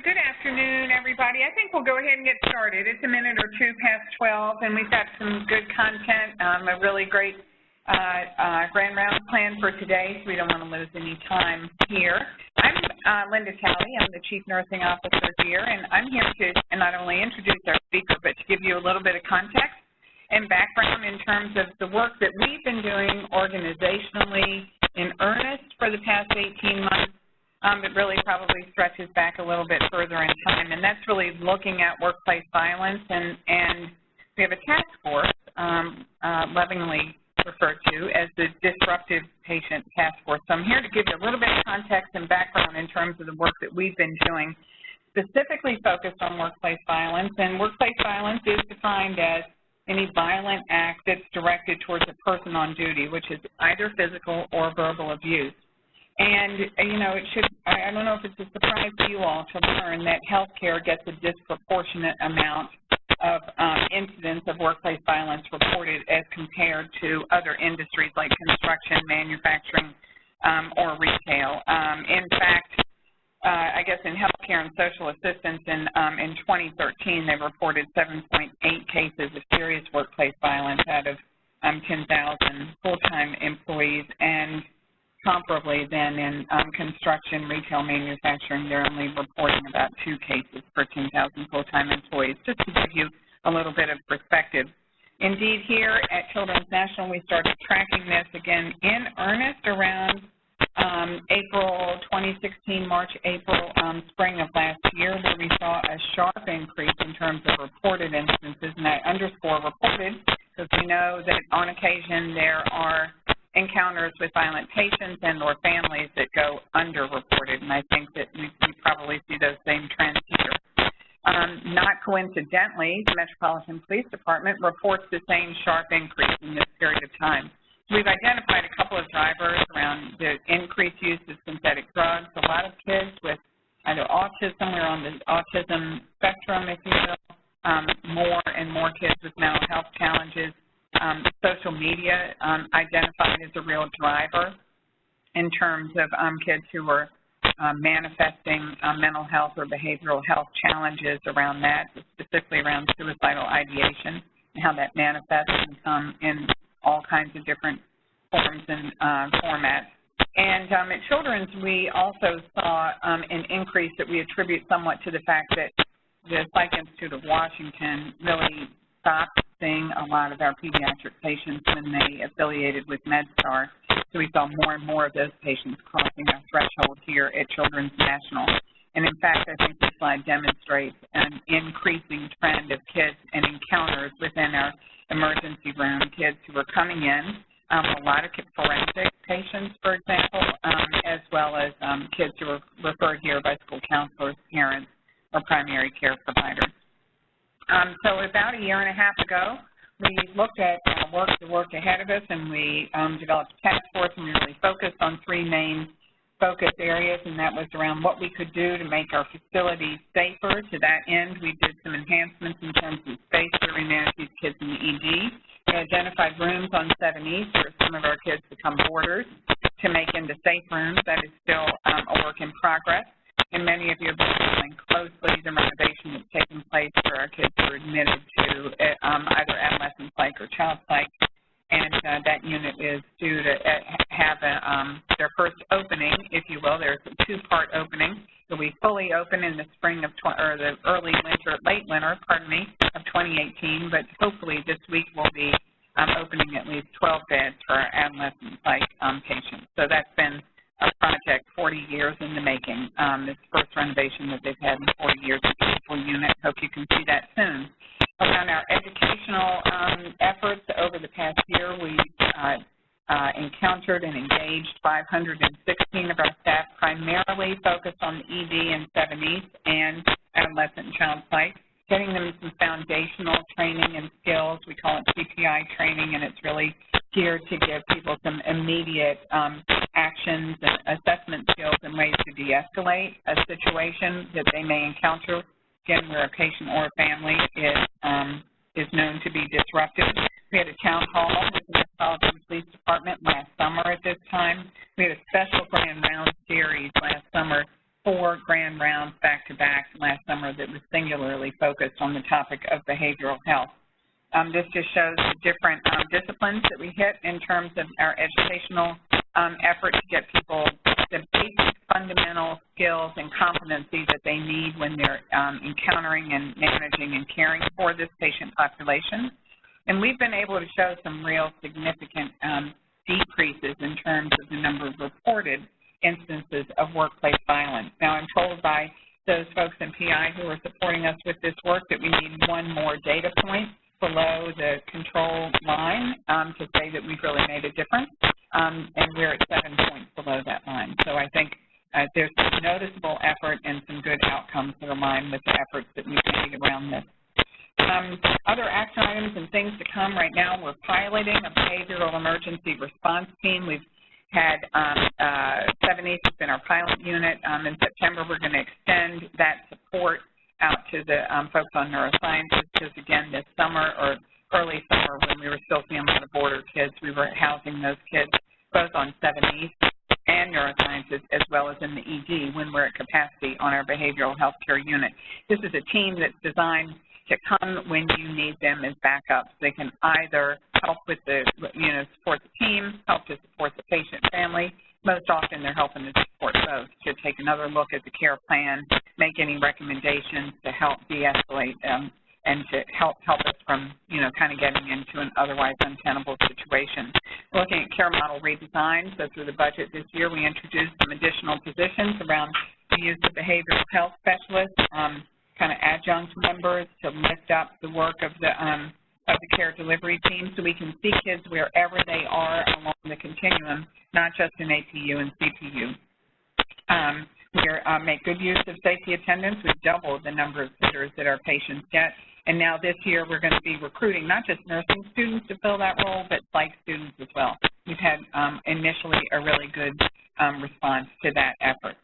good afternoon, everybody. I think we'll go ahead and get started. It's a minute or two past 12, and we've got some good content, a really great grand round plan for today, so we don't want to lose any time here. I'm Linda Talley. I'm the Chief Nursing Officer here, and I'm here to not only introduce our speaker, but to give you a little bit of context and background in terms of the work that we've been doing organizationally in earnest for the past 18 months. It really probably stretches back a little bit further in time, and that's really looking at workplace violence, and we have a task force, lovingly referred to as the Disruptive Patient Task Force. So I'm here to give you a little bit of context and background in terms of the work that we've been doing, specifically focused on workplace violence, and workplace violence is defined as any violent act that's directed towards a person on duty, which is either physical or verbal abuse. And, you know, I don't know if it's a surprise to you all to learn that healthcare gets a disproportionate amount of incidents of workplace violence reported as compared to other industries like construction, manufacturing, or retail. In fact, I guess in healthcare and social assistance in 2013, they reported 7.8 cases of serious workplace violence out of 10,000 full-time employees, and comparably then in construction, retail, manufacturing, they're only reporting about 2 cases per 10,000 full-time employees, just to give you a little bit of perspective. Indeed, here at Children's National, we started tracking this again in earnest around April 2016, March, April, spring of last year, where we saw a sharp increase in terms of reported instances, and I underscore reported because we know that on occasion there are encounters with violent patients and or families that go underreported, and I think that we probably see those same trends here. Not coincidentally, the Metropolitan Police Department reports the same sharp increase in this period of time. We've identified a couple of drivers around the increased use of synthetic drugs. A lot of kids with either autism or on the autism spectrum, if you will, more and more kids with mental health challenges. Social media identified as a real driver in terms of kids who are manifesting mental health or behavioral health challenges around that, specifically around suicidal ideation and how that manifests and come in all kinds of different forms and formats. And at Children's, we also saw an increase that we attribute somewhat to the fact that the Psych Institute of Washington really stopped seeing a lot of our pediatric patients when they affiliated with MedStar. So we saw more and more of those patients crossing our threshold here at Children's National. And in fact, I think this slide demonstrates an increasing trend of kids and encounters within our emergency room, kids who are coming in, a lot of forensic patients, for example, as well as kids who are referred here by school counselors, parents, or primary care providers. So about a year and a half ago, we looked at the work ahead of us, and we developed a task force, and we really focused on 3 main focus areas, and that was around what we could do to make our facilities safer. To that end, we did some enhancements in terms of space where we manage these kids in the ED. We identified rooms on 7 East where some of our kids become boarders to make into safe rooms. That is still a work in progress. And many of you have been following closely the renovation that's taking place for our kids who are admitted to either adolescent psych or child psych. And that unit is due to have their first opening, if you will. There's a 2-part opening. It'll be fully open in the spring of, or the late winter, of 2018. But hopefully this week we'll be opening at least 12 beds for our adolescent psych patients. So that's been a project 40 years in the making. This first renovation that they've had in 40 years, a beautiful unit. Hope you can see that soon. Around our educational efforts over the past year, we encountered and engaged 516 of our staff, primarily focused on the ED and 7 East and adolescent and child psych, getting them some foundational training and skills. We call it CPI training, and it's really geared to give people some immediate actions and assessment skills and ways to de-escalate a situation that they may encounter, again, where a patient or a family is known to be disruptive. We had a town hall with the Metropolitan Police Department last summer at this time. We had a special grand round series last summer 4 grand rounds back-to-back last summer that was singularly focused on the topic of behavioral health. This just shows the different disciplines that we hit in terms of our educational effort to get people the basic fundamental skills and competencies that they need when they're encountering and managing and caring for this patient population. And we've been able to show some real significant decreases in terms of the number of reported instances of workplace violence. Now, I'm told by those folks in PI who are supporting us with this work that we need one more data point below the control line to say that we've really made a difference, and we're at 7 points below that line. So I think there's some noticeable effort and some good outcomes that align with the efforts that we've made around this. Other action items and things to come right now, we're piloting a behavioral emergency response team. We've had 7 East has been our pilot unit. In September, we're going to extend that support out to the folks on neurosciences, because again, this summer or early summer when we were still seeing a lot of border kids, we were housing those kids both on 7 East and neurosciences as well as in the ED when we're at capacity on our behavioral health care unit. This is a team that's designed to come when you need them as backups. They can either help with the, support the team, help to support the patient family. Most often they're helping to support both, to take another look at the care plan, make any recommendations to help de-escalate and to help us from, kind of getting into an otherwise untenable situation. Looking at care model redesign, so through the budget this year, we introduced some additional positions around the use of behavioral health specialists, kind of adjunct members to lift up the work of the care delivery team so we can see kids wherever they are along the continuum, not just in APU and CPU. We make good use of safety attendance. We've doubled the number of sitters that our patients get. And now this year we're going to be recruiting not just nursing students to fill that role, but psych students as well. We've had initially a really good response to that effort.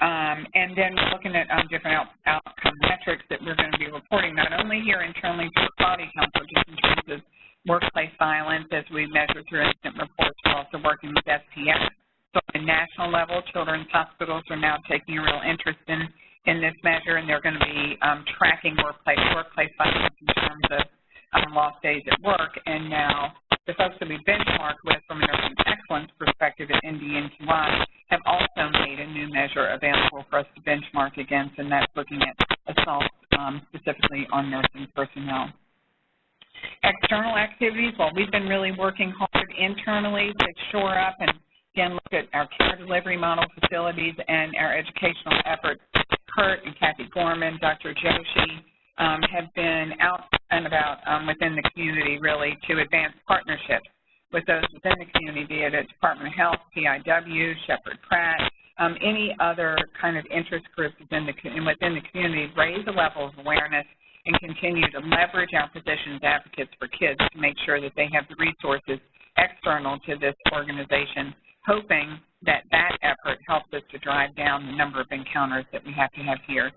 And then we're looking at different outcome metrics that we're going to be reporting not only here internally to the Quality Council, just in terms of workplace violence as we measure through incident reports. We're also working with SPX. So on a national level, children's hospitals are now taking a real interest in this measure, and they're going to be tracking workplace violence in terms of lost days at work. And now the folks that we benchmark with from a nursing excellence perspective at NDNQI have also made a new measure available for us to benchmark against, and that's looking at assaults specifically on nursing personnel. External activities, well, we've been really working hard internally to shore up and, again, look at our care delivery model facilities and our educational efforts. Kurt and Kathy Gorman, Dr. Chokshi have been out and about within the community, really, to advance partnerships with those within the community, be it at Department of Health, PIW, Shepherd Pratt, any other kind of interest groups within the community, raise the level of awareness and continue to leverage our position as advocates for kids to make sure that they have the resources external to this organization, hoping that that effort helps us to drive down the number of encounters that we have to have here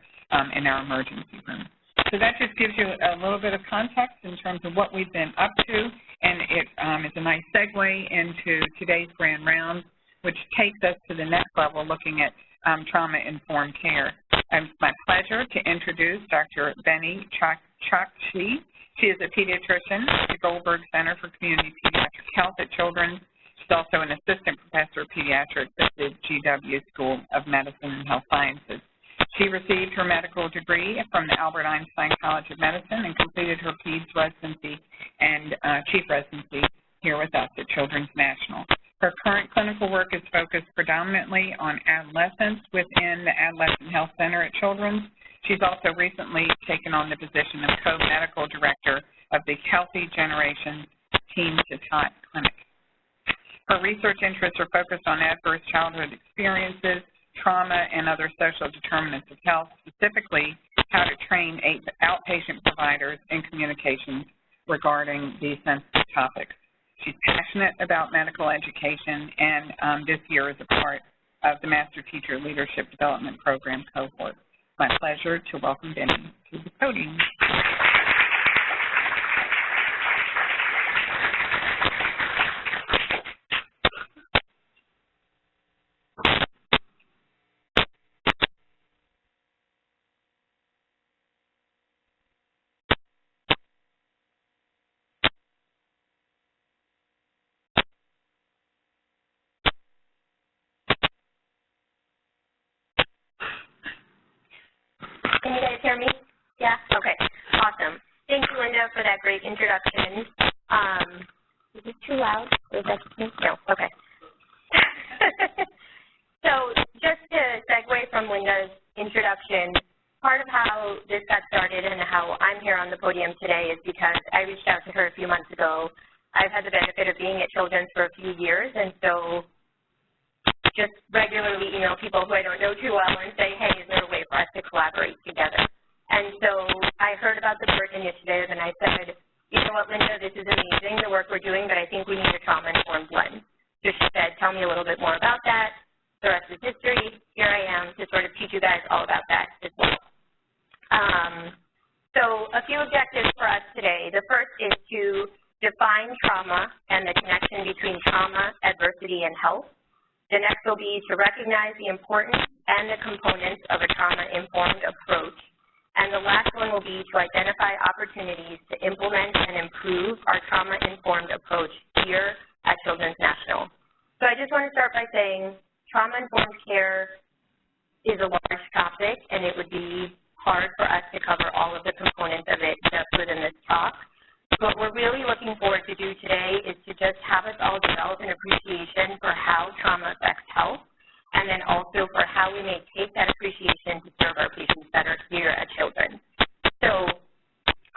in our emergency room. So that just gives you a little bit of context in terms of what we've been up to, and it is a nice segue into today's grand rounds, which takes us to the next level, looking at trauma-informed care. It's my pleasure to introduce Dr. Benny Chokshi. She is a pediatrician at the Goldberg Center for Community Pediatric Health at Children's. She's also an assistant professor of pediatrics at the GW School of Medicine and Health Sciences. She received her medical degree from the Albert Einstein College of Medicine and completed her PEDS residency and chief residency here with us at Children's National. Her current clinical work is focused predominantly on adolescents within the Adolescent Health Center at Children's. She's also recently taken on the position of co-medical director of the Healthy Generations Teen to Tot Clinic. Her research interests are focused on adverse childhood experiences, trauma, and other social determinants of health, specifically how to train outpatient providers in communications regarding these sensitive topics. She's passionate about medical education, and this year is a part of the Master Teacher Leadership Development Program cohort. It's my pleasure to welcome Benny to the podium. hear me? Yeah? Okay, awesome. Thank you, Linda, for that great introduction. Is it too loud? Is that me? No, okay. So just to segue from Linda's introduction, part of how this got started and how I'm here on the podium today is because I reached out to her a few months ago. I've had the benefit of being at Children's for a few years, and so just regularly email people who I don't know too well and say, hey, is there a way for us to collaborate together? And so I heard about the BIRT initiative, and I said, you know what, Linda, this is amazing, the work we're doing, but I think we need a trauma-informed lens. So she said, tell me a little bit more about that. The rest is history. Here I am to sort of teach you guys all about that as well. So a few objectives for us today. The first is to define trauma and the connection between trauma, adversity, and health. The next will be to recognize the importance and the components of a trauma-informed approach. And the last one will be to identify opportunities to implement and improve our trauma-informed approach here at Children's National. So I just want to start by saying trauma-informed care is a large topic, and it would be hard for us to cover all of the components of it just within this talk. What we're really looking forward to do today is to just have us all develop an appreciation for how trauma affects health, and then also for how we may take that appreciation to serve our patients better here at Children's. So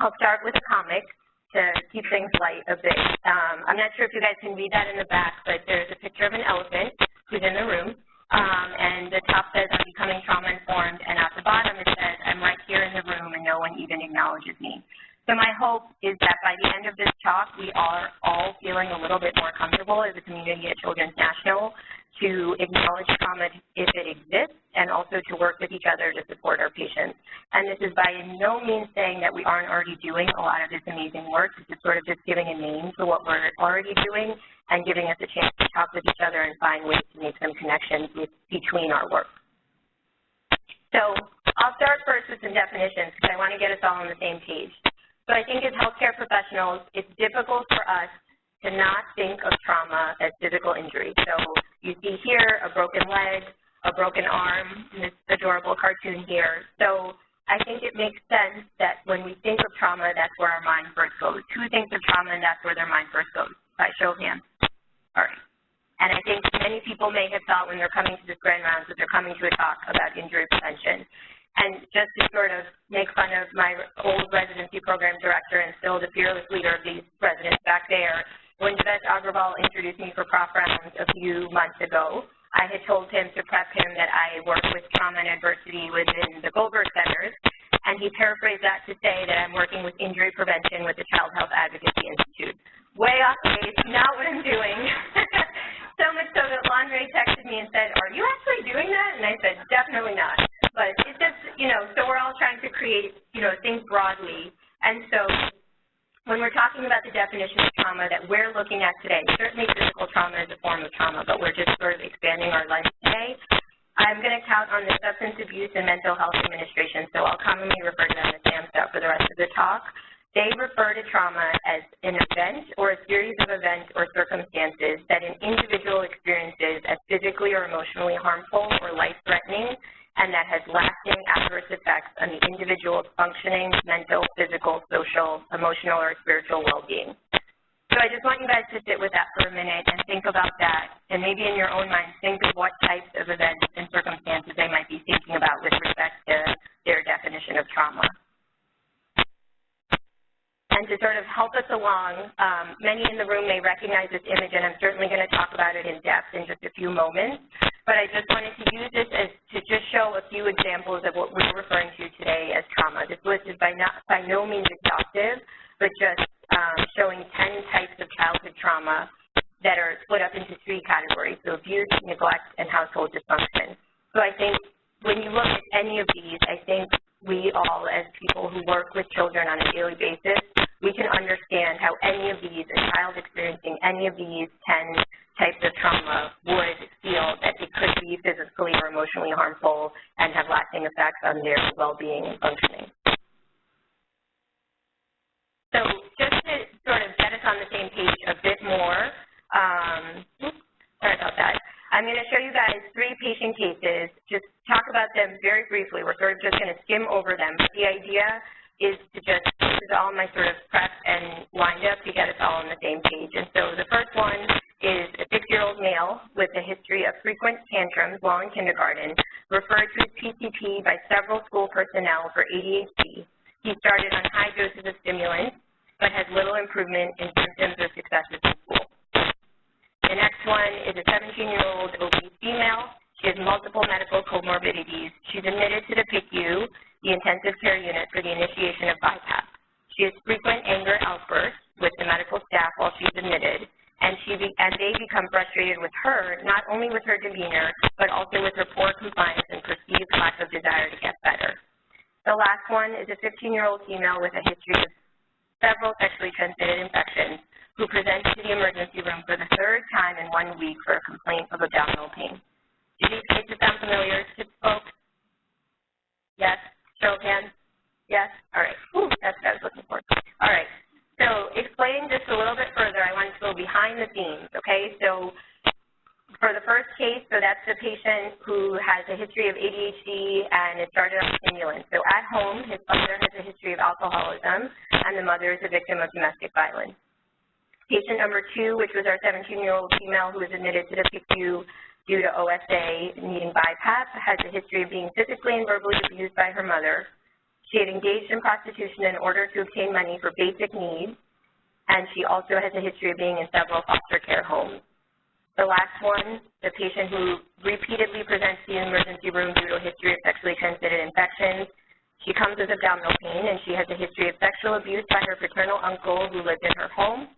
I'll start with a comic to keep things light a bit. I'm not sure if you guys can read that in the back, but there's a picture of an elephant who's in the room, and the top says, I'm becoming trauma-informed, and at the bottom it says, I'm right here in the room and no one even acknowledges me. So my hope is that by the end of this talk, we are all feeling a little bit more comfortable as a community at Children's National to acknowledge trauma if it exists and also to work with each other to support our patients. And this is by no means saying that we aren't already doing a lot of this amazing work. This is sort of just giving a name to what we're already doing and giving us a chance to talk with each other and find ways to make some connections between our work. So I'll start first with some definitions because I want to get us all on the same page. So I think as healthcare professionals, it's difficult for us to not think of trauma as physical injury. So you see here a broken leg, a broken arm, in this adorable cartoon here. So I think it makes sense that when we think of trauma, that's where our mind first goes. Who thinks of trauma and that's where their mind first goes? By show of hands. All right. And I think many people may have thought when they're coming to this grand rounds that they're coming to a talk about injury prevention. And just to sort of make fun of my old residency program director and still the fearless leader of these residents back there, when Divesh Agrawal introduced me for Prof Rounds a few months ago, I had told him to prep him that I work with trauma and adversity within the Goldberg centers, and he paraphrased that to say that I'm working with injury prevention with the Child Health Advocacy Institute. Way off base, not what I'm doing. So much so that Lonray texted me and said, are you actually doing that? And I said, definitely not. But it's just, so we're all trying to create, things broadly. And so when we're talking about the definition of trauma that we're looking at today, certainly physical trauma is a form of trauma, but we're just sort of expanding our lens today. I'm going to count on the Substance Abuse and Mental Health Administration, so I'll commonly refer to them as SAMHSA for the rest of the talk. They refer to trauma as an event or a series of events or circumstances that an individual experiences as physically or emotionally harmful or life-threatening, and that has lasting adverse effects on the individual's functioning, mental, physical, social, emotional, or spiritual well-being. So I just want you guys to sit with that for a minute and think about that, and maybe in your own mind think of what types of events and circumstances they might be thinking about with respect to their definition of trauma. And to sort of help us along, many in the room may recognize this image, and I'm certainly going to talk about it in depth in just a few moments. But I just wanted to use this as to just show a few examples of what we're referring to today as trauma. This list is by no means exhaustive, but just showing 10 types of childhood trauma that are split up into 3 categories, so abuse, neglect, and household dysfunction. So I think when you look at any of these, I think we all, as people who work with children on a daily basis, we can understand how any of these, a child experiencing any of these 10 types of trauma would feel that it could be physically or emotionally harmful and have lasting effects on their well-being and functioning. So just to sort of get us on the same page a bit more, sorry about that, I'm going to show you guys 3 patient cases, just talk about them very briefly. We're sort of just going to skim over them. But the idea is to just, this is all my sort of prep and wind up to get us all on the same page. And so the first one is a 6-year-old male with a history of frequent tantrums while in kindergarten, referred to as PCP by several school personnel for ADHD. He started on high doses of stimulants, but has little improvement in symptoms or successes in school. The next one is a 17-year-old obese female. She has multiple medical comorbidities. She's admitted to the PICU, the intensive care unit, for the initiation of BiPAP. She has frequent anger outbursts with the medical staff while she's admitted, and they become frustrated with her, not only with her demeanor, but also with her poor compliance and perceived lack of desire to get better. The last one is a 15-year-old female with a history of several sexually transmitted infections, who presented to the emergency room for the 3rd time in 1 week for a complaint of abdominal pain. Do these cases sound familiar to folks? Yes? Show of hands? Yes? All right. Ooh, that's what I was looking for. All right. So explaining this a little bit further, I wanted to go behind the scenes, okay? So for the first case, so that's the patient who has a history of ADHD and it started on stimulants. So at home, his father has a history of alcoholism and the mother is a victim of domestic violence. Patient number 2, which was our 17-year-old female who was admitted to the PICU due to OSA needing BiPAP, has a history of being physically and verbally abused by her mother. She had engaged in prostitution in order to obtain money for basic needs, and she also has a history of being in several foster care homes. The last one, the patient who repeatedly presents to the emergency room due to a history of sexually transmitted infections. She comes with abdominal pain, and she has a history of sexual abuse by her paternal uncle who lived in her home.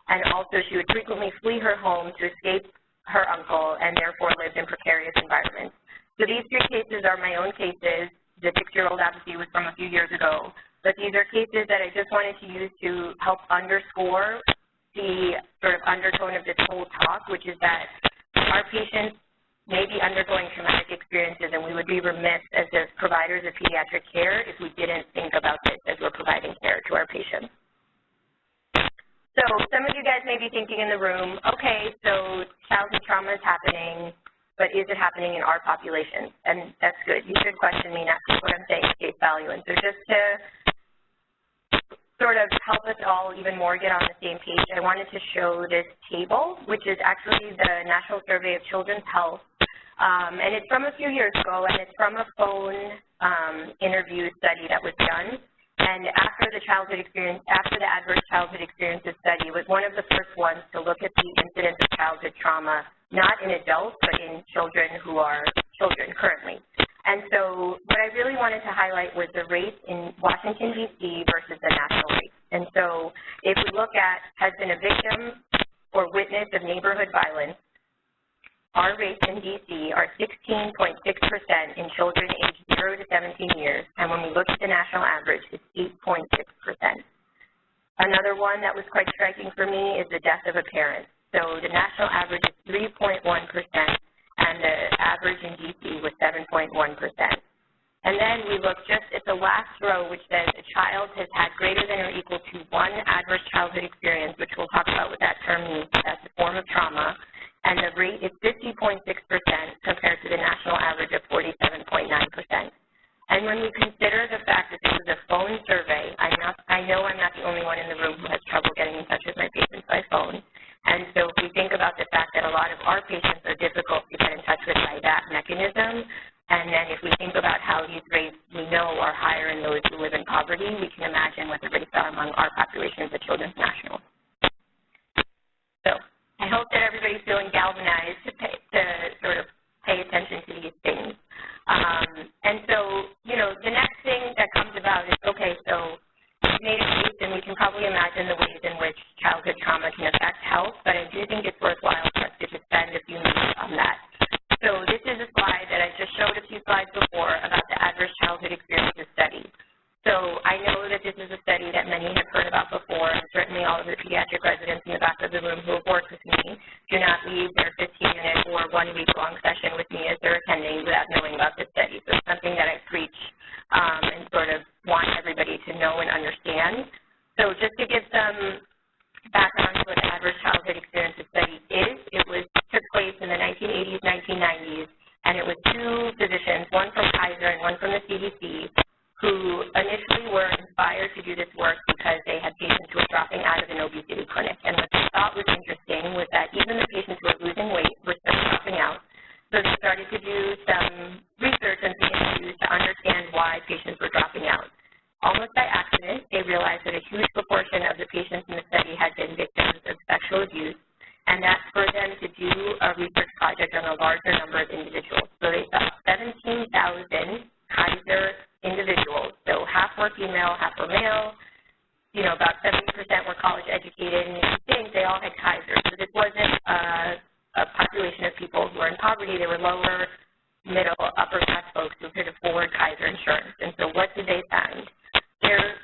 And also she would frequently flee her home to escape her uncle and therefore lived in precarious environments. So these 3 cases are my own cases. The 6-year-old obviously was from a few years ago. But these are cases that I just wanted to use to help underscore the sort of undertone of this whole talk, which is that our patients may be undergoing traumatic experiences, and we would be remiss as the providers of pediatric care if we didn't think about this as we're providing care to our patients. So some of you guys may be thinking in the room, okay, so childhood trauma is happening, but is it happening in our population? And that's good. You should question me, not what I'm saying is case value. And so just to sort of help us all even more get on the same page, I wanted to show this table, which is actually the National Survey of Children's Health. And it's from a few years ago, and it's from a phone interview study that was done. And after the adverse childhood experiences study, was one of the first ones to look at the incidence of childhood trauma, not in adults, but in children who are children currently. And so what I really wanted to highlight was the rates in Washington, D.C. versus the national rates. And so if we look at has been a victim or witness of neighborhood violence, our rates in D.C. are 16.6% in children aged 0 to 17 years, and when we look at the national average, it's 8.6%. Another one that was quite striking for me is the death of a parent. So the national average is 3.1%, and the average in D.C. was 7.1%. And then we look just at the last row, which says a child has had greater than or equal to 1 adverse childhood experience, which we'll talk about what that term means. That's a form of trauma. And the rate is 50.6% compared to the national average of 47.9%. And when we consider the fact that this is a phone survey, I know I'm not the only one in the room who has trouble getting in touch with my patients by phone. And so if we think about the fact that a lot of our patients are difficult to get in touch with by that mechanism, and then if we think about how these rates we know are higher in those who live in poverty, we can imagine what the rates are among our population as a Children's National. So I hope that everybody's feeling galvanized to sort of pay attention to these things. And so, the next thing that comes about is, okay, so we've made a case and we can probably imagine the ways in which childhood trauma can affect health, but I do think it's worthwhile for us to just spend a few minutes on that. So this is a slide that I just showed a few slides before about the Adverse Childhood Experiences Study. So I know that this is a study that many have heard about before, and certainly all of the pediatric residents in the back of the room who have worked with me do not leave their 15-minute or 1-week-long session with me as they're attending without knowing about this study. So it's something that I preach and sort of want everybody to know and understand. So just to give some background to what the Adverse Childhood Experiences Study is, it took place in the 1980s, 1990s, and it was two physicians, one from Kaiser and one from the CDC, who initially were inspired to do this work because they had patients who were dropping out of an obesity clinic. And what they thought was interesting was that even the patients who were losing weight were still dropping out. So they started to do some research and some interviews to understand why patients were dropping out. Almost by accident, they realized that a huge proportion of the patients in the study had been victims of sexual abuse, and that spurred them to do a research project on a larger number of individuals. So they saw 17,000 Kaiser individuals, so half were female, half were male, you know, about 70% were college educated, and you think they all had Kaiser. So this wasn't a population of people who were in poverty. They were lower, middle, upper class folks who could afford Kaiser insurance. And so what did they find? Their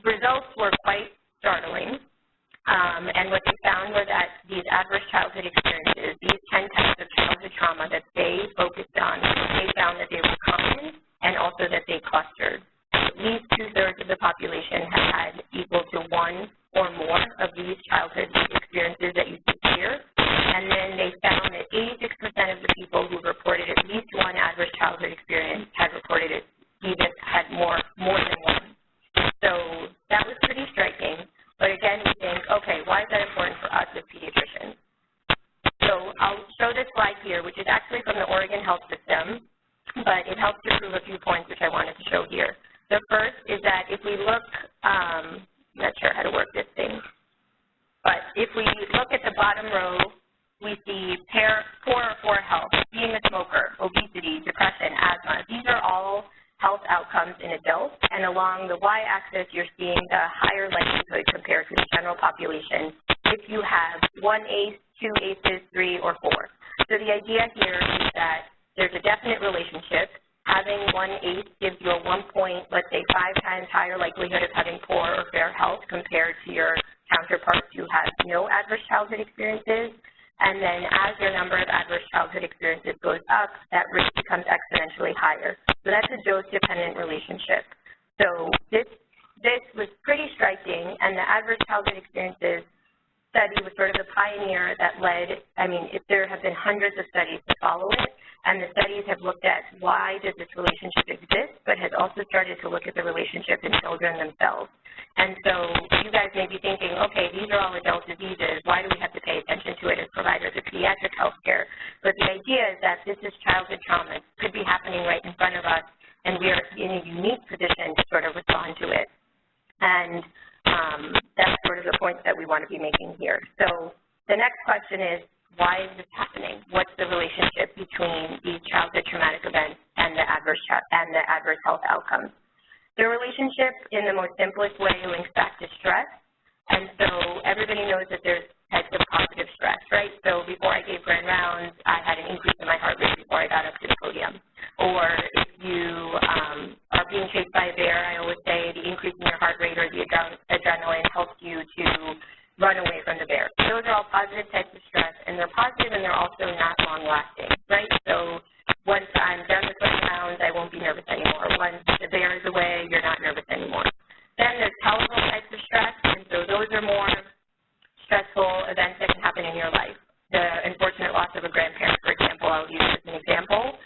results were quite startling. And what they found were that these adverse childhood experiences, these 10 types of childhood trauma that they focused on, they found that they were common and also that they clustered. At least 2/3 of the population had equal to one or more of these childhood experiences that you see here. And then they found that 86% of the people who reported at least one adverse childhood experience had reported it, even had more than one. So that was pretty striking. But again, we think, okay, why is that important for us as pediatricians? So I'll show this slide here, which is actually from the Oregon Health System, but it helps to prove a few points which I wanted to show here. The first is that if we look, I'm not sure how to work this thing, but if we look at the bottom row, we see poor health, being a smoker, obesity, depression, asthma. These are all health outcomes in adults, and along the y-axis, you're seeing the higher likelihood compared to the general population if you have 1 ACE, 2 ACEs, 3, or 4. So the idea here is that there's a definite relationship. Having 1 ACE gives you a let's say 5 times higher likelihood of having poor or fair health compared to your counterparts who have no adverse childhood experiences. And then as your number of adverse childhood experiences goes up, that rate becomes exponentially higher. So that's a dose-dependent relationship. So this was pretty striking, and the adverse childhood experiences study was sort of the pioneer that led, there have been hundreds of studies to follow it, and the studies have looked at why does this relationship exist, but has also started to look at the relationship in children themselves. And so you guys may be thinking, okay, these are all adult diseases. Why do we have to pay attention to it as providers of pediatric health care? But the idea is that this is childhood trauma. It could be happening right in front of us, and we are in a unique position to sort of respond to it. And that's sort of the point that we want to be making here. So the next question is, why is this happening? What's the relationship between these childhood traumatic events and the adverse health outcomes? The relationship, in the most simplest way, links back to stress. And so everybody knows that there's types of positive stress, right? So before I gave grand rounds, I had an increase in my heart rate before I got up to the podium. Or if you are being chased by a bear, I always say the increase in your heart rate or the adrenaline helps you to run away from the bear. Those are all positive types of stress, and they're positive and they're also not long-lasting, right? So once I'm done with those rounds, I won't be nervous anymore. Once the bear is away, you're not nervous anymore. Then there's tolerable types of stress, and so those are more stressful events that can happen in your life. The unfortunate loss of a grandparent, for example, I'll use as an example.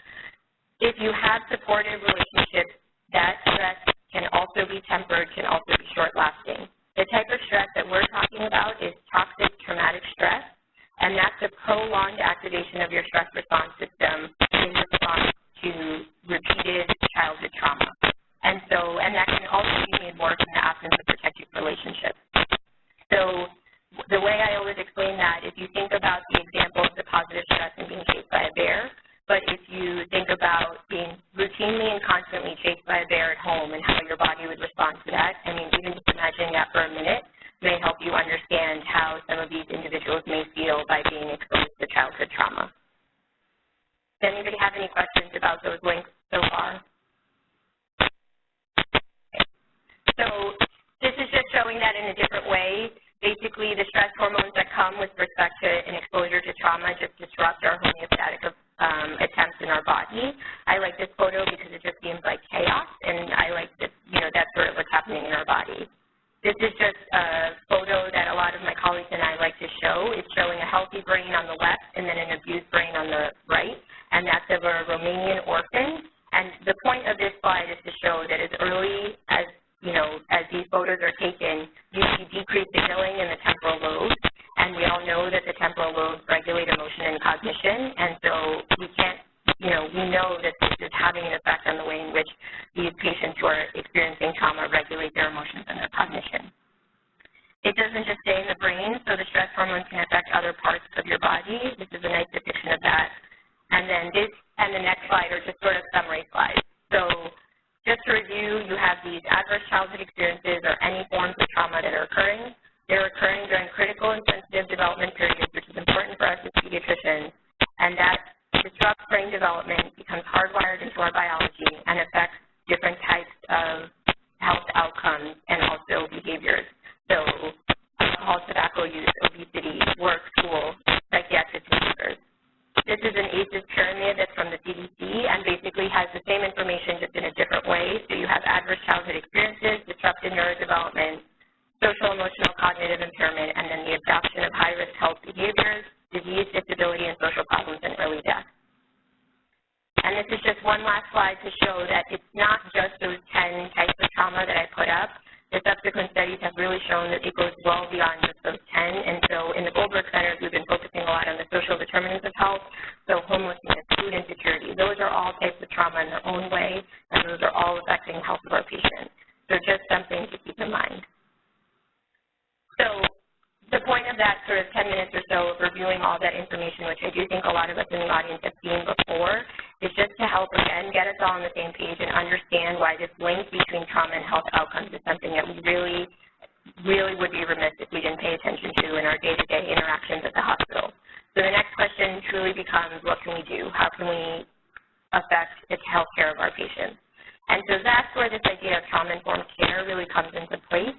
If you have supportive relationships, that stress can also be tempered, can also be short-lasting. The type of stress that we're talking about is toxic traumatic stress, and that's a prolonged activation of your stress response system in response to repeated childhood trauma. And that can also be made worse in the absence of protective relationships. So the way I always explain that, if you think about the example of the positive stress and being chased by a bear, but if you think about being routinely and constantly chased by a bear at home and how your body would respond to that, even just imagining that for a minute may help you understand how some of these individuals may feel by being exposed to childhood trauma. Does anybody have any questions about those links so far? Okay. So this is just showing that in a different way. Basically, the stress hormones that come with respect to an exposure to trauma just disrupt our homeostatic attempts in our body. I like this photo because it just seems like chaos, and I like this, that's sort of what's happening in our body. This is just a photo that a lot of my colleagues and I like to show. It's showing a healthy brain on the left and then an abused brain on the that as early as, as these photos are taken, you see decreased signaling in the temporal lobe. And we all know that the temporal lobes regulate emotion and cognition. And so we can't, we know that this is having an effect on the way in which these patients who are experiencing trauma regulate their emotions and their cognition. It doesn't just stay in the brain, so the stress hormones can affect other parts of your body. This is a nice depiction of that. And then this and the next slide are just sort of summary slides. So just to review, you have these adverse childhood experiences or any forms of trauma that are occurring. They're occurring during critical and sensitive development periods, which is important for us as pediatricians, and that disrupts brain development, becomes hardwired into our biology, and affects different types of health outcomes and also behaviors. So alcohol, tobacco use, obesity, work, school, psychiatric disorders. This is an ACEs pyramid that's from the CDC and basically has the same information just in a different way. So you have adverse childhood experiences, disrupted neurodevelopment, social, emotional, cognitive impairment, and then the adoption of high-risk health behaviors, disease, disability, and social problems, and early death. And this is just one last slide to show that it's not just those 10 types of trauma that I put up. The subsequent studies have really shown that it goes well beyond just those 10. And so in the Goldberg centers, we've been focusing a lot on the social determinants of health, so homelessness, food insecurity. Those are all types of trauma in their own way, and those are all affecting the health of our patients. So just something to keep in mind. So the point of that sort of 10 minutes or so of reviewing all that information, which I do think a lot of us in the audience have seen before, is just to help, again, get us all on the same page and understand why this link between trauma and health outcomes is something that we really would be remiss if we didn't pay attention to in our day-to-day interactions at the hospital. So the next question truly becomes, what can we do? How can we affect the health care of our patients? And so that's where this idea of trauma-informed care really comes into place.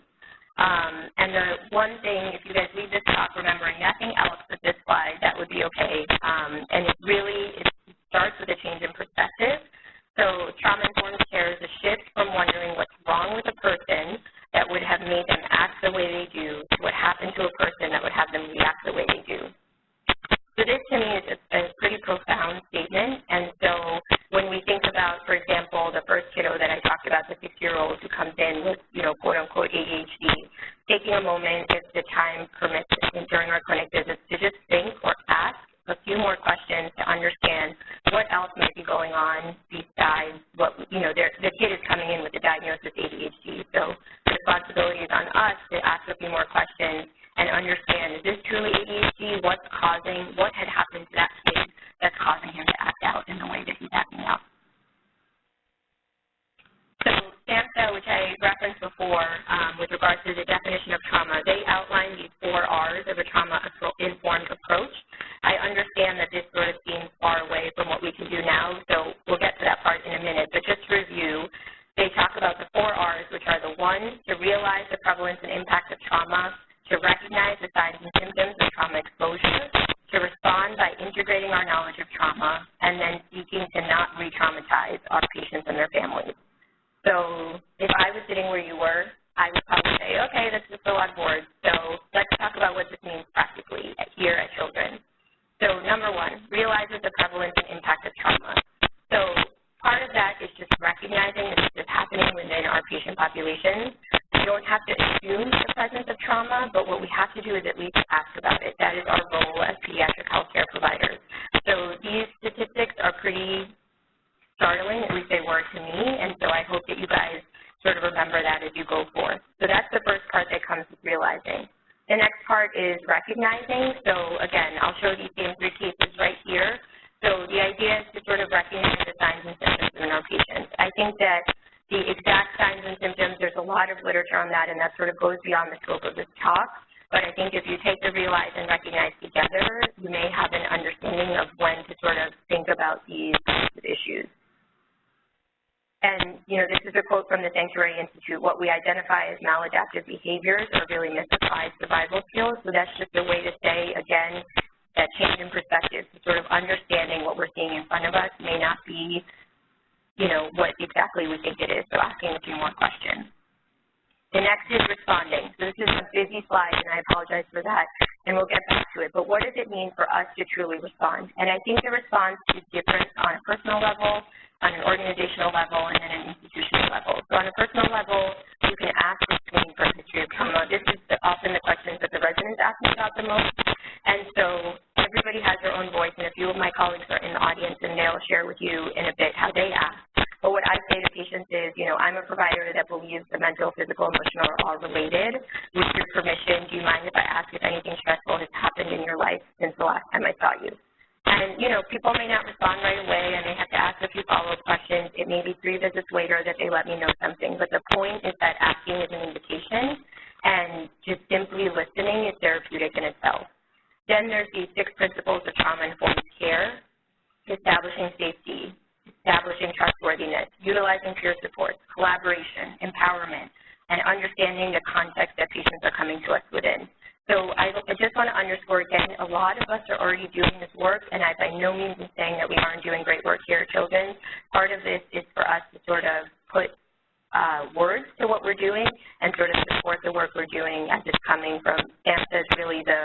And the one thing, if you guys leave this talk remembering nothing else but this slide, that would be okay. And it starts with a change in perspective. So trauma-informed care is a shift from wondering what's wrong with a person that would have made them act the way they do to what happened to a person that would have them react the way they do. So this, to me, is a pretty profound statement. And so when we think about, for example, the first kiddo that I talked about, the 6-year-old who comes in with, quote-unquote ADHD, taking a moment, if the time permits during our clinic visits, to just think or ask a few more questions to understand what else might be going on besides what, the kid is coming in with a diagnosis ADHD. So the responsibility is on us to ask a few more questions and understand, is this truly ADHD? What had happened to that kid that's causing him to act out in the way that he's acting out? So SAMHSA, which I referenced before with regards to the definition of trauma, they outline these 4 R's of a trauma-informed approach. I understand that this sort of seems far away from what we can do now, so we'll get to that part in a minute. But just to review, they talk about the 4 R's, which are the 1, to realize the prevalence and impact of trauma, to recognize the signs and symptoms of trauma exposure, to respond by integrating our knowledge of trauma, and then seeking to not re-traumatize our patients and their families. So if I was sitting where you were, I would probably say, okay, that's just a lot of words. So let's talk about what this means practically here at Children. So number 1, realizes the prevalence and impact of trauma. So part of that is just recognizing that this is happening within our patient population. We don't have to assume the presence of trauma, but what we have to do is at least ask about it. That is our role as pediatric healthcare providers. So these statistics are pretty startling, at least they were to me, and so I hope that you guys sort of remember that as you go forth. So that's the first part that comes with realizing. The next part is recognizing. So again, I'll show these same 3 cases right here. So the idea is to sort of recognize the signs and symptoms in our patients. I think that the exact signs and symptoms, there's a lot of literature on that, and that sort of goes beyond the scope of this talk. But I think if you take the realize and recognize together, you may have an understanding of when to sort of think about these types of issues. And, this is a quote from the Sanctuary Institute. What we identify as maladaptive behaviors are really misapplied survival skills. So that's just a way to say, again, that change in perspective, sort of understanding what we're seeing in front of us may not be, what exactly we think it is. So asking a few more questions. The next is responding. So this is a busy slide, and I apologize for that, and we'll get back to it. But what does it mean for us to truly respond? And I think the response is different on a personal level on an organizational level, and then an institutional level. So on a personal level, you can ask the screening for history of trauma. This is often the questions that the residents ask me about the most. And so everybody has their own voice, and a few of my colleagues are in the audience, and they'll share with you in a bit how they ask. But what I say to patients is, I'm a provider that believes the mental, physical, emotional are all related. With your permission, do you mind if I ask if anything stressful has happened in your life since the last time I saw you? And, people may not respond right away. I may have to ask a few follow-up questions. It may be 3 visits later that they let me know something. But the point is that asking is an invitation, and just simply listening is therapeutic in itself. Then there's these 6 principles of trauma-informed care: establishing safety, establishing trustworthiness, utilizing peer support, collaboration, empowerment, and understanding the context that patients are coming to us within. So I just want to underscore again, a lot of us are already doing this work, and I by no means am saying that we aren't doing great work here at Children's. Part of this is for us to sort of put words to what we're doing and sort of support the work we're doing as it's coming from SAMHSA, is really the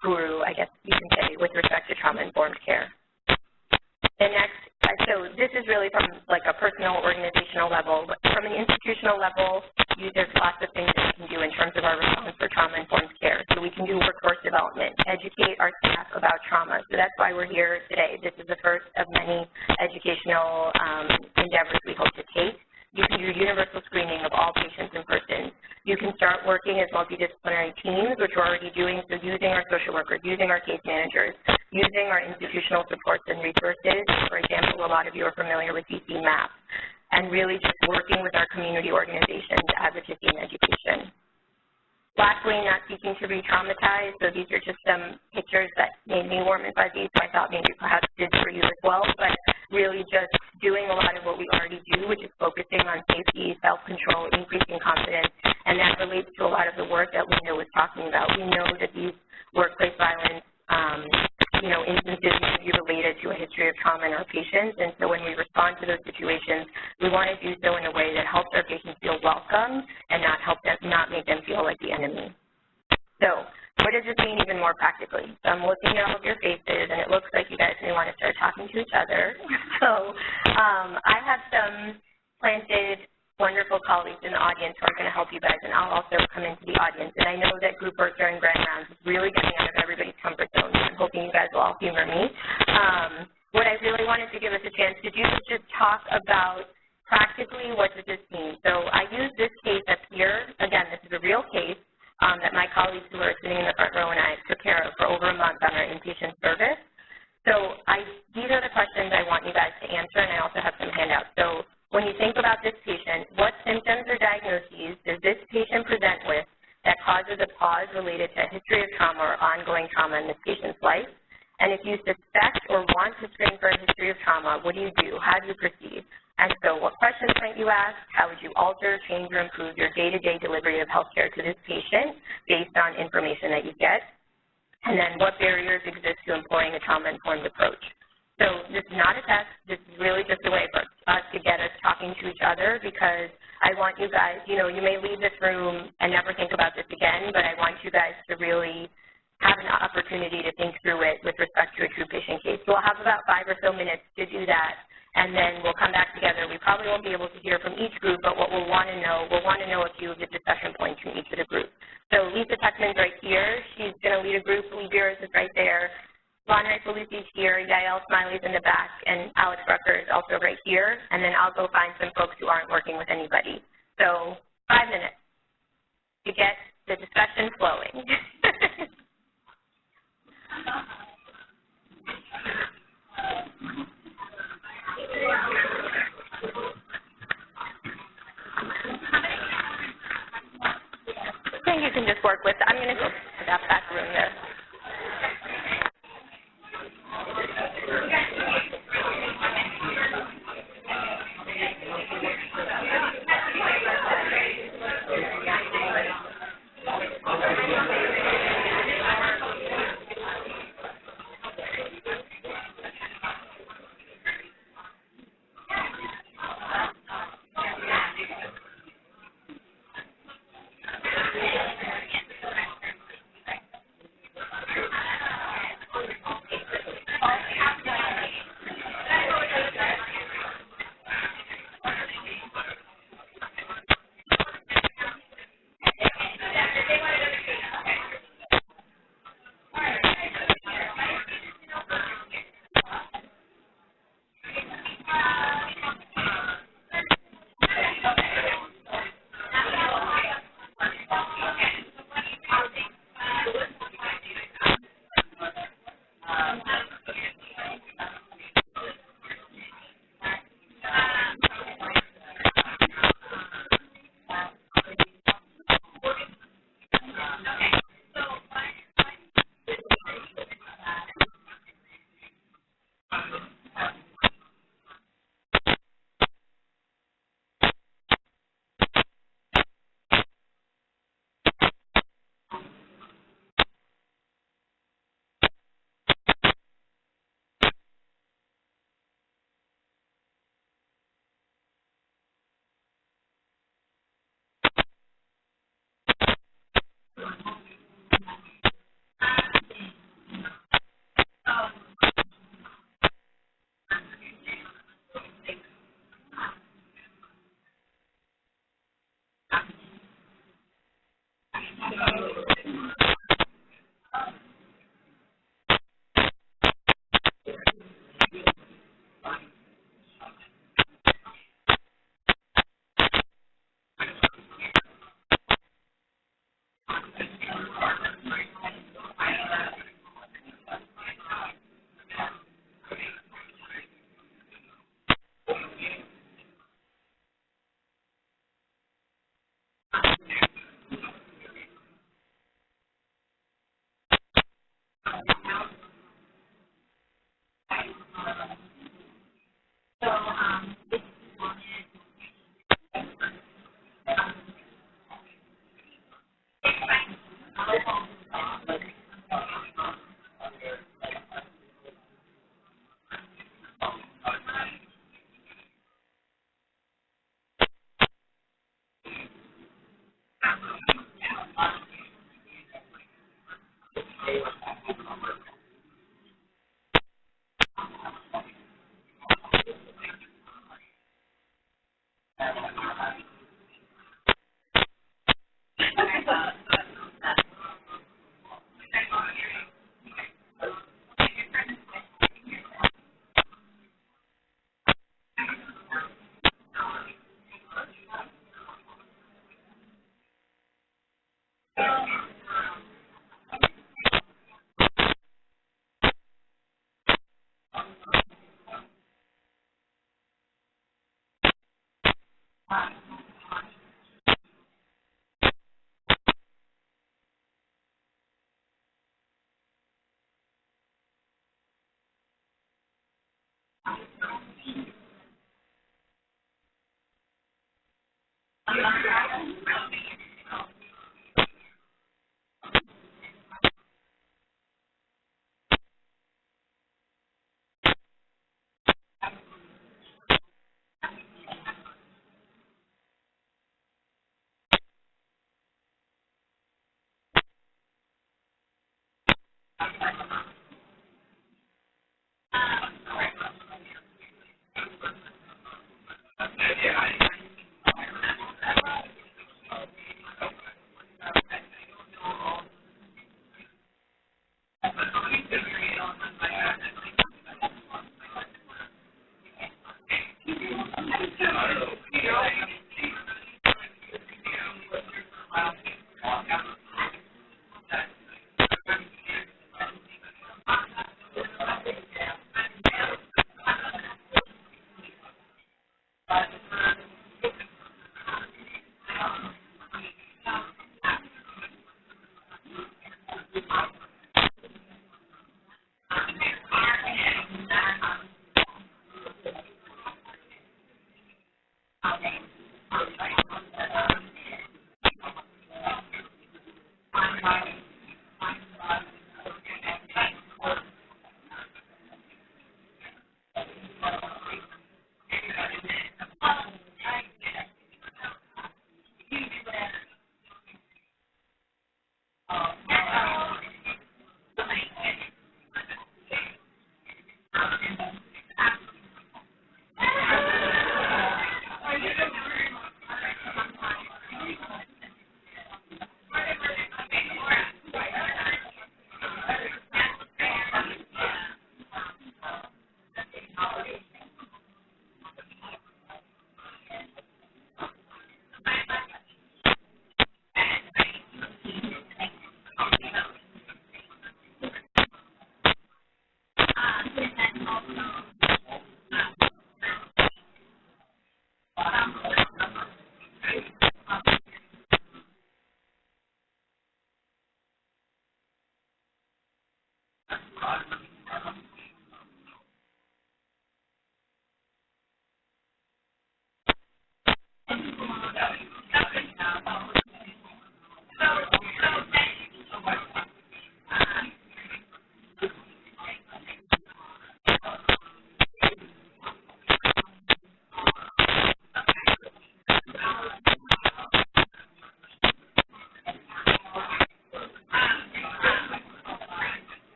guru, I guess you can say, with respect to trauma-informed care. The next, so this is really from like a personal organizational level, but from an institutional level, there's lots of things that we can do in terms of our response for trauma-informed care. So we can do workforce development, educate our staff about trauma. So that's why we're here today. This is the first of many educational endeavors we hope to take. You can do universal screening of all patients and persons. You can start working as multidisciplinary teams, which we're already doing, so using our social workers, using our case managers, using our institutional supports and resources. For example, a lot of you are familiar with DC MAP, and really just working with our community organizations, advocacy, and education. Lastly, not seeking to re-traumatize. So these are just some pictures that made me warm and fuzzy, so I thought maybe perhaps did for you as well. But really just doing a lot of what we already do, which is focusing on safety, self-control, increasing confidence, and that relates to a lot of the work that Linda was talking about. We know that these workplace violence instances may be related to a history of trauma in our patients, and so when we respond to those situations, we want to do so in a way that helps our patients feel welcome and not make them feel like the enemy. So what does this mean even more practically? So I'm looking at all of your faces, and it looks like you guys may want to start talking to each other. So I have some planted wonderful colleagues in the audience who are going to help you guys, and I'll also come into the audience. And I know that group work during grand rounds is really getting out of everybody's comfort zone, so I'm hoping you guys will all humor me. What I really wanted to give us a chance to do is just talk about practically what does this mean. So I use this case up here. Again, this is a real case that my colleagues who are sitting in the front row and I took care of for over a month on our inpatient service. So these are the questions I want you guys to answer, and I also have some handouts. So when you think about this patient, what symptoms or diagnoses does this patient present with that causes a pause related to a history of trauma or ongoing trauma in this patient's life? And if you suspect or want to screen for a history of trauma, what do you do? How do you proceed? And so what questions might you ask? How would you alter, change, or improve your day-to-day delivery of health care to this patient based on information that you get? And then what barriers exist to employing a trauma-informed approach? So this is not a test. This is really just a way for us to get us talking to each other, because I want you guys, you may leave this room and never think about this again, but I want you guys to really have an opportunity to think through it with respect to a true patient case. So we'll have about 5 or so minutes to do that, and then we'll come back together. We probably won't be able to hear from each group, but what we'll want to know a few of the discussion points from each of the groups. So Lisa Tuckman's right here. She's going to lead a group. Lee Beers is right there. Lonray Felucci's here, Yael Smiley's in the back, and Alex Rucker is also right here. And then I'll go find some folks who aren't working with anybody. So 5 minutes to get the discussion flowing. I think you can just work with, I'm going to go to that back room there.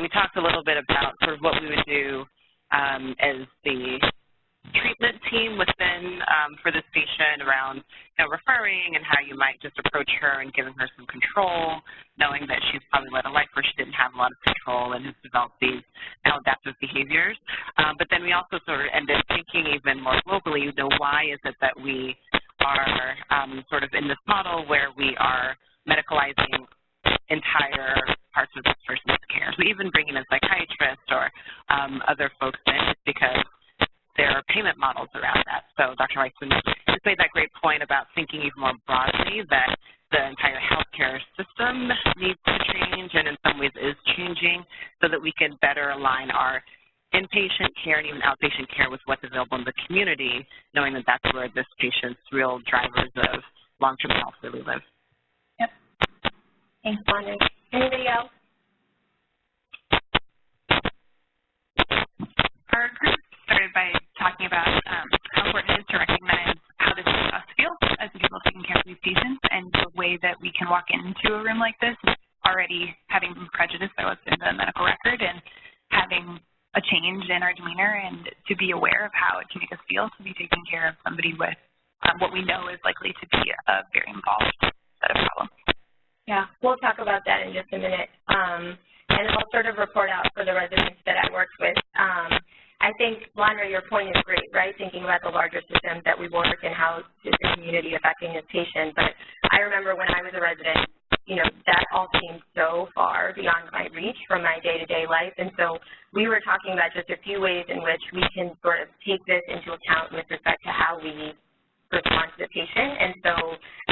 We talked a little bit about sort of what we would do as the treatment team within for this patient around referring and how you might just approach her and giving her some control, knowing that she's probably led a life where she didn't have a lot of control and has developed these maladaptive behaviors. But then we also sort of ended thinking even more globally, why is it that we are sort of in this model where we are medicalizing entire parts of this person's care. So even bringing in psychiatrists or other folks in is because there are payment models around that. So Dr. Weitzman just made that great point about thinking even more broadly that the entire healthcare system needs to change and in some ways is changing so that we can better align our inpatient care and even outpatient care with what's available in the community, knowing that that's where this patient's real drivers of long-term health really live. Yep. Thanks, Wanda. Anybody else? Our group started by talking about how important it is to recognize how this makes us feel as the people taking care of these patients, and the way that we can walk into a room like this already having been prejudiced by what's in the medical record and having a change in our demeanor, and to be aware of how it can make us feel to be taking care of somebody with what we know is likely to be a very involved set of problems. Yeah, we'll talk about that in just a minute. And I'll sort of report out for the residents that I worked with. I think, Lana, your point is great, right? Thinking about the larger systems that we work and how is the community affecting this patient. But I remember when I was a resident, you know, that all seemed so far beyond my reach from my day-to-day life. And so we were talking about just a few ways in which we can sort of take this into account with respect to how we respond to the patient. And so,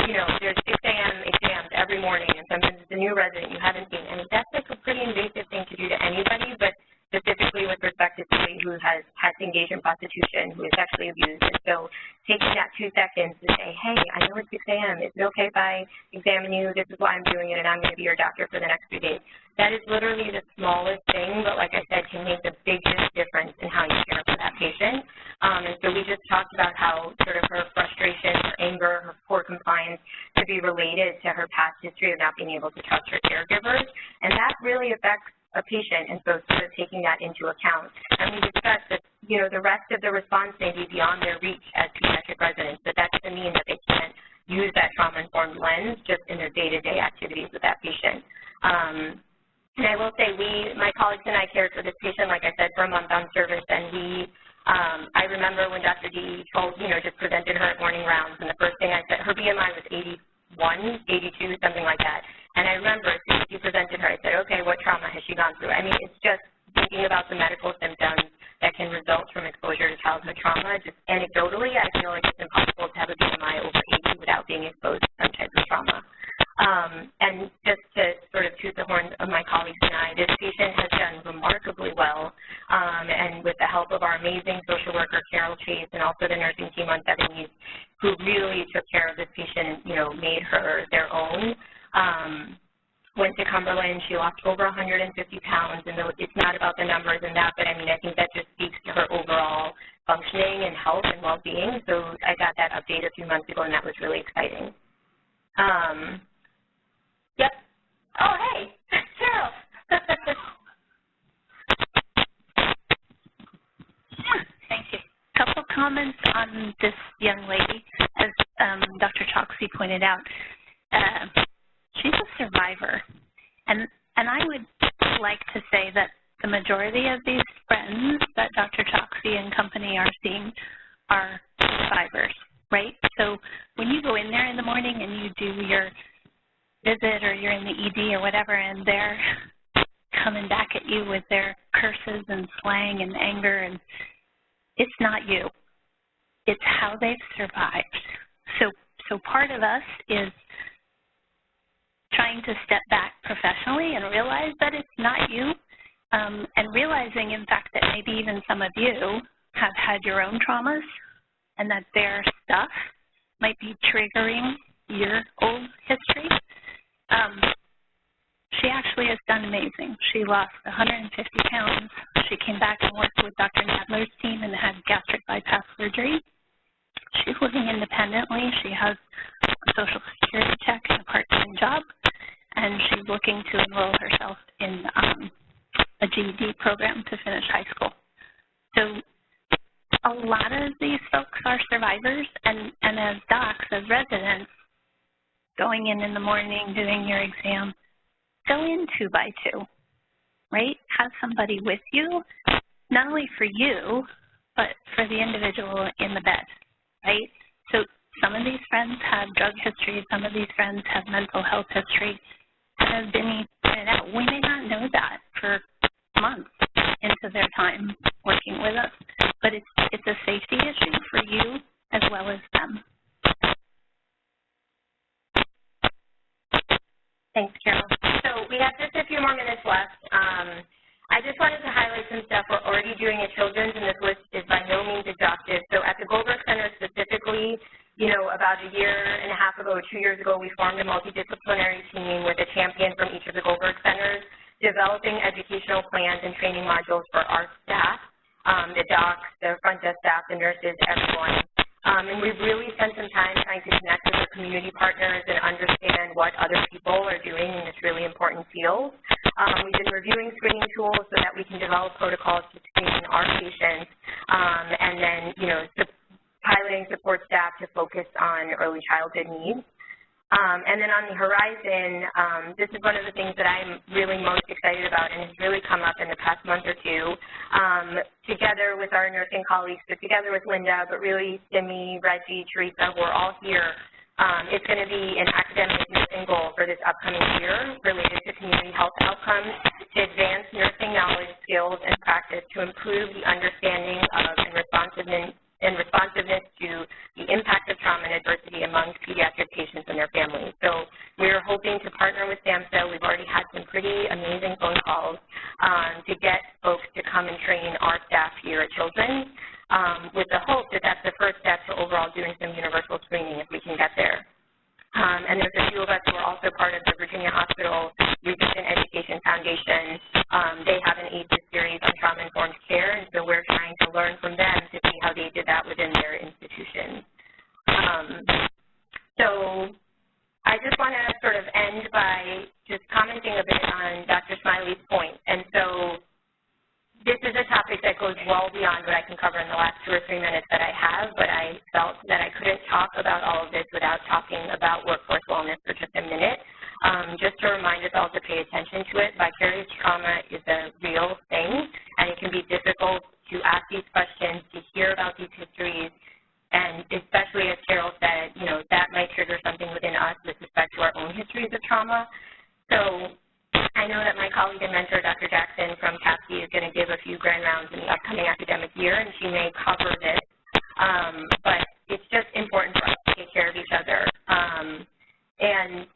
you know, there's 6 a.m. exams every morning, and sometimes it's a new resident you haven't seen. I mean, that's like a pretty invasive thing to do to anybody, but specifically with respect to somebody who has had to engage in prostitution, who is sexually abused. And so taking that 2 seconds to say, hey, I know it's 6 a.m. Is it okay if I examine you? This is why I'm doing it, and I'm going to be your doctor for the next few days. That is literally the smallest thing, but like I said, can make the biggest difference in how you care for that patient. And so we just talked about how sort of her frustration, her anger, her poor compliance could be related to her past history of not being able to trust her caregivers. And that really affects a patient, and so sort of taking that into account. And we discussed that, you know, the rest of the response may be beyond their reach as pediatric residents, but that doesn't mean that they can't use that trauma-informed lens just in their day-to-day activities with that patient. And I will say my colleagues and I cared for this patient, like I said, for a month on service, and I remember when Dr. D just presented her at morning rounds, and the first thing I said, her BMI was 81, 82, something like that. And I remember as soon as she presented her, I said, okay, what trauma has she gone through? I mean, it's just thinking about the medical symptoms that can result from exposure to childhood trauma. Just anecdotally, I feel like it's impossible to have a BMI over 80 without being exposed to some type of trauma. And just to sort of toot the horn of my colleagues and I, this patient has done remarkably well. And with the help of our amazing social worker, Carol Chase, and also the nursing team on 7 East, who really took care of this patient and, you know, made her their own. Went to Cumberland. She lost over 150 pounds, and it's not about the numbers and that, but I mean, I think that just speaks to her overall functioning and health and well-being. So I got that update a few months ago, and that was really exciting. Yep. Oh, hey, Cheryl. Thank you. A couple comments on this young lady. As Dr. Chokshi pointed out, she's a survivor, and I would like to say that the majority of these friends that Dr. Chokshi and company are seeing are survivors, right? So when you go in there in the morning and you do your visit, or you're in the ED or whatever, and they're coming back at you with their curses and slang and anger, and it's not you. It's how they've survived. So part of us is trying to step back professionally and realize that it's not you, and realizing, in fact, that maybe even some of you have had your own traumas and that their stuff might be triggering your old history. She actually has done amazing. She lost 150 pounds. She came back and worked with Dr. Nadler's team and had gastric bypass surgery. She's living independently. She has a Social Security check and a part-time job, and she's looking to enroll herself in a GED program to finish high school. So a lot of these folks are survivors, and as docs, as residents, going in the morning, doing your exam, go in 2 by 2, right? Have somebody with you, not only for you, but for the individual in the bed, right? So some of these friends have drug history, some of these friends have mental health history, and as Benny pointed out, we may not know that for months into their time working with us, but it's a safety issue for you as well as them. Thanks, Carol. So we have just a few more minutes left. I just wanted to highlight some stuff we're already doing at Children's, and this list is by no means exhaustive. So at the Goldberg Center specifically, you know, about a year and a half ago, 2 years ago, we formed a multidisciplinary team with a champion from each of the Goldberg Centers, developing educational plans and training modules for our staff, the docs, the front desk staff, the nurses, everyone. And we've really spent some time trying to connect with our community partners and understand what other people are doing in this really important field. We've been reviewing screening tools so that we can develop protocols to screen our patients, and then, you know, piloting support staff to focus on early childhood needs. And then on the horizon, this is one of the things that I'm really most excited about and has really come up in the past month or two, together with our nursing colleagues, so together with Linda, but really Simi, Reggie, Teresa, we're all here. It's going to be an academic nursing goal for this upcoming year related to community health outcomes to advance nursing knowledge, skills, and practice to improve the understanding of and responsiveness to the impact of trauma and adversity among pediatric patients and their families. So we're hoping to partner with SAMHSA. We've already had some pretty amazing phone calls to get folks to come and train our staff here at Children's, with the hope that that's the first step to overall doing some universal screening if we can get there. And there's a few of us who are also part of the Virginia Hospital Research and Education Foundation. They have an ACES series on trauma-informed care, and so we're trying to learn from them to see how they did that within their institutions. So I just want to sort of end by just commenting a bit on Dr. Smiley's point. And so this is a topic that goes well beyond what I can cover in the last 2 or 3 minutes that I have, but I felt that I couldn't talk about all of this without talking about workforce wellness for just a minute. Just to remind us all to pay attention to it, vicarious trauma is a real thing, and it can be difficult to ask these questions, to hear about these histories, and especially as Carol said, you know, that might trigger something within us with respect to our own histories of trauma. So I know that my colleague and mentor, Dr. Jackson from CAPC, is going to give a few grand rounds in the upcoming academic year, and she may cover this. But it's just important for us to take care of each other. And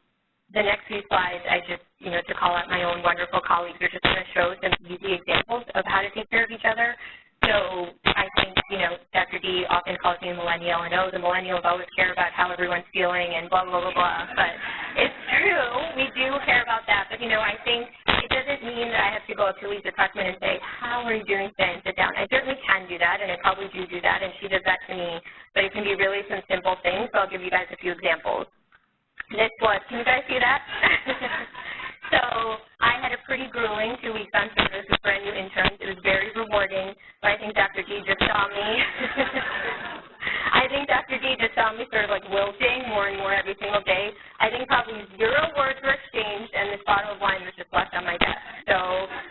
the next few slides, I just, you know, to call out my own wonderful colleagues, are just going to show some easy examples of how to take care of each other. So I think, you know, Dr. D often calls me a millennial, and the millennials always care about how everyone's feeling and blah, blah, blah, blah. But it's true, we do care about that. But, you know, I think it doesn't mean that I have to go up to Lisa Tuckman and say, how are you doing today, and sit down. I certainly can do that, and I probably do that, and she does that to me. But it can be really some simple things, so I'll give you guys a few examples. This was, can you guys see that? So I had a pretty grueling 2 weeks on service with brand new interns. It was very rewarding, but I think Dr. D just saw me. I think Dr. D just saw me sort of like wilting more and more every single day. I think probably 0 words were exchanged, and this bottle of wine was just left on my desk. So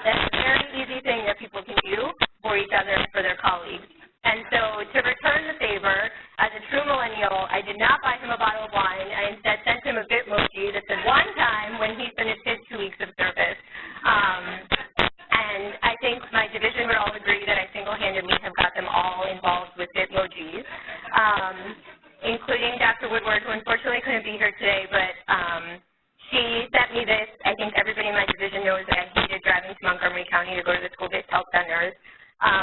that's a very easy thing that people can do for each other and for their colleagues. And so to return the favor, as a true millennial, I did not buy him a bottle of wine. I instead sent him a Bitmoji that said one time when he finished his 2 weeks of service. And I think my division would all agree that I single-handedly have got them all involved with Bitmojis, including Dr. Woodward, who unfortunately couldn't be here today, but she sent me this. I think everybody in my division knows that I hated driving to Montgomery County to go to the school-based health centers.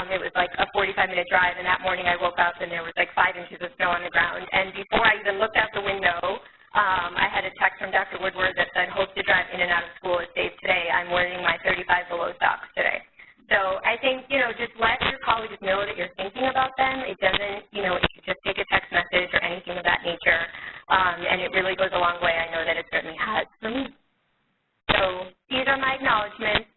It was like a 45-minute drive, and that morning I woke up and there was like 5 inches of snow on the ground. And before I even looked out the window, I had a text from Dr. Woodward that said, hope to drive in and out of school is safe today. I'm wearing my 35 below socks today. So I think, you know, just let your colleagues know that you're thinking about them. It doesn't, you know, it could just take a text message or anything of that nature, and it really goes a long way. I know that it certainly has for me. So these are my acknowledgments.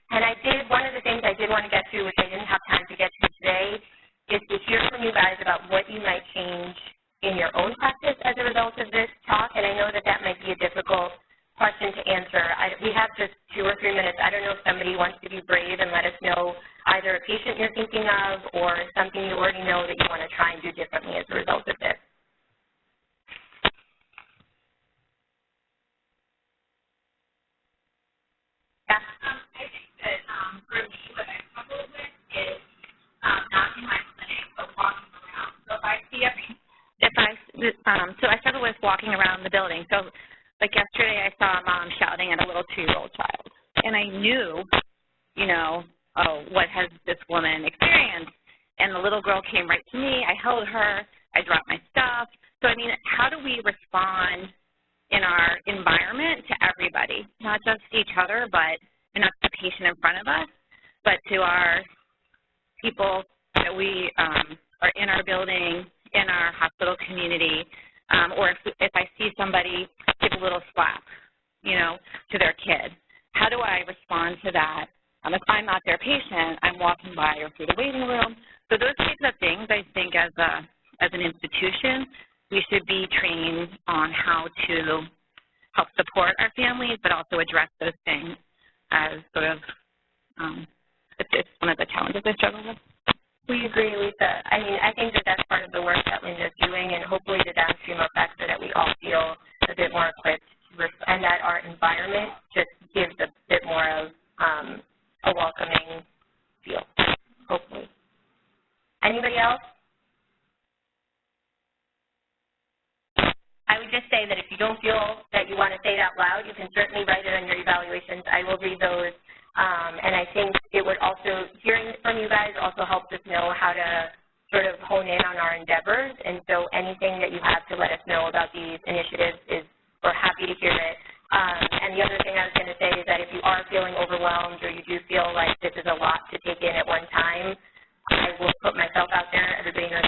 And one of the things I did want to get to, which I didn't have time to get to today, is to hear from you guys about what you might change in your own practice as a result of this talk. And I know that that might be a difficult question to answer. We have just 2 or 3 minutes. I don't know if somebody wants to be brave and let us know either a patient you're thinking of or something you already know that you want to try and do differently as a result of this. Yeah. I think that for me, what I struggle with is not in my clinic, but walking around. So if I see so I struggle with walking around the building. So like yesterday I saw a mom shouting at a little 2-year-old child. And I knew you know, oh, what has this woman experienced? And the little girl came right to me. I held her. I dropped my stuff. So, I mean, how do we respond in our environment to everybody, not just each other, but not the patient in front of us, but to our people that we are in our building, in our hospital community, or if I see somebody give a little slap, you know, to their kid, how do I respond to that? If I'm not their patient, I'm walking by or through the waiting room. So those types of things, I think, as an institution, we should be trained on how to help support our families, but also address those things as sort of, it's one of the challenges I struggle with. We agree, Lisa. I mean, I think that that's part of the work that Linda's doing, and hopefully the downstream effects so that we all feel a bit more equipped, and that our environment just gives a bit more of a welcoming feel, hopefully. Anybody else? I would just say that if you don't feel that you want to say it out loud, you can certainly write it on your evaluations. I will read those. And I think it would also, hearing from you guys also helps us know how to sort of hone in on our endeavors. And so anything that you have to let us know about these initiatives we're happy to hear it. And the other thing I was going to say is that if you are feeling overwhelmed or you do feel like this is a lot to take in at one time, I will put myself out there. Everybody knows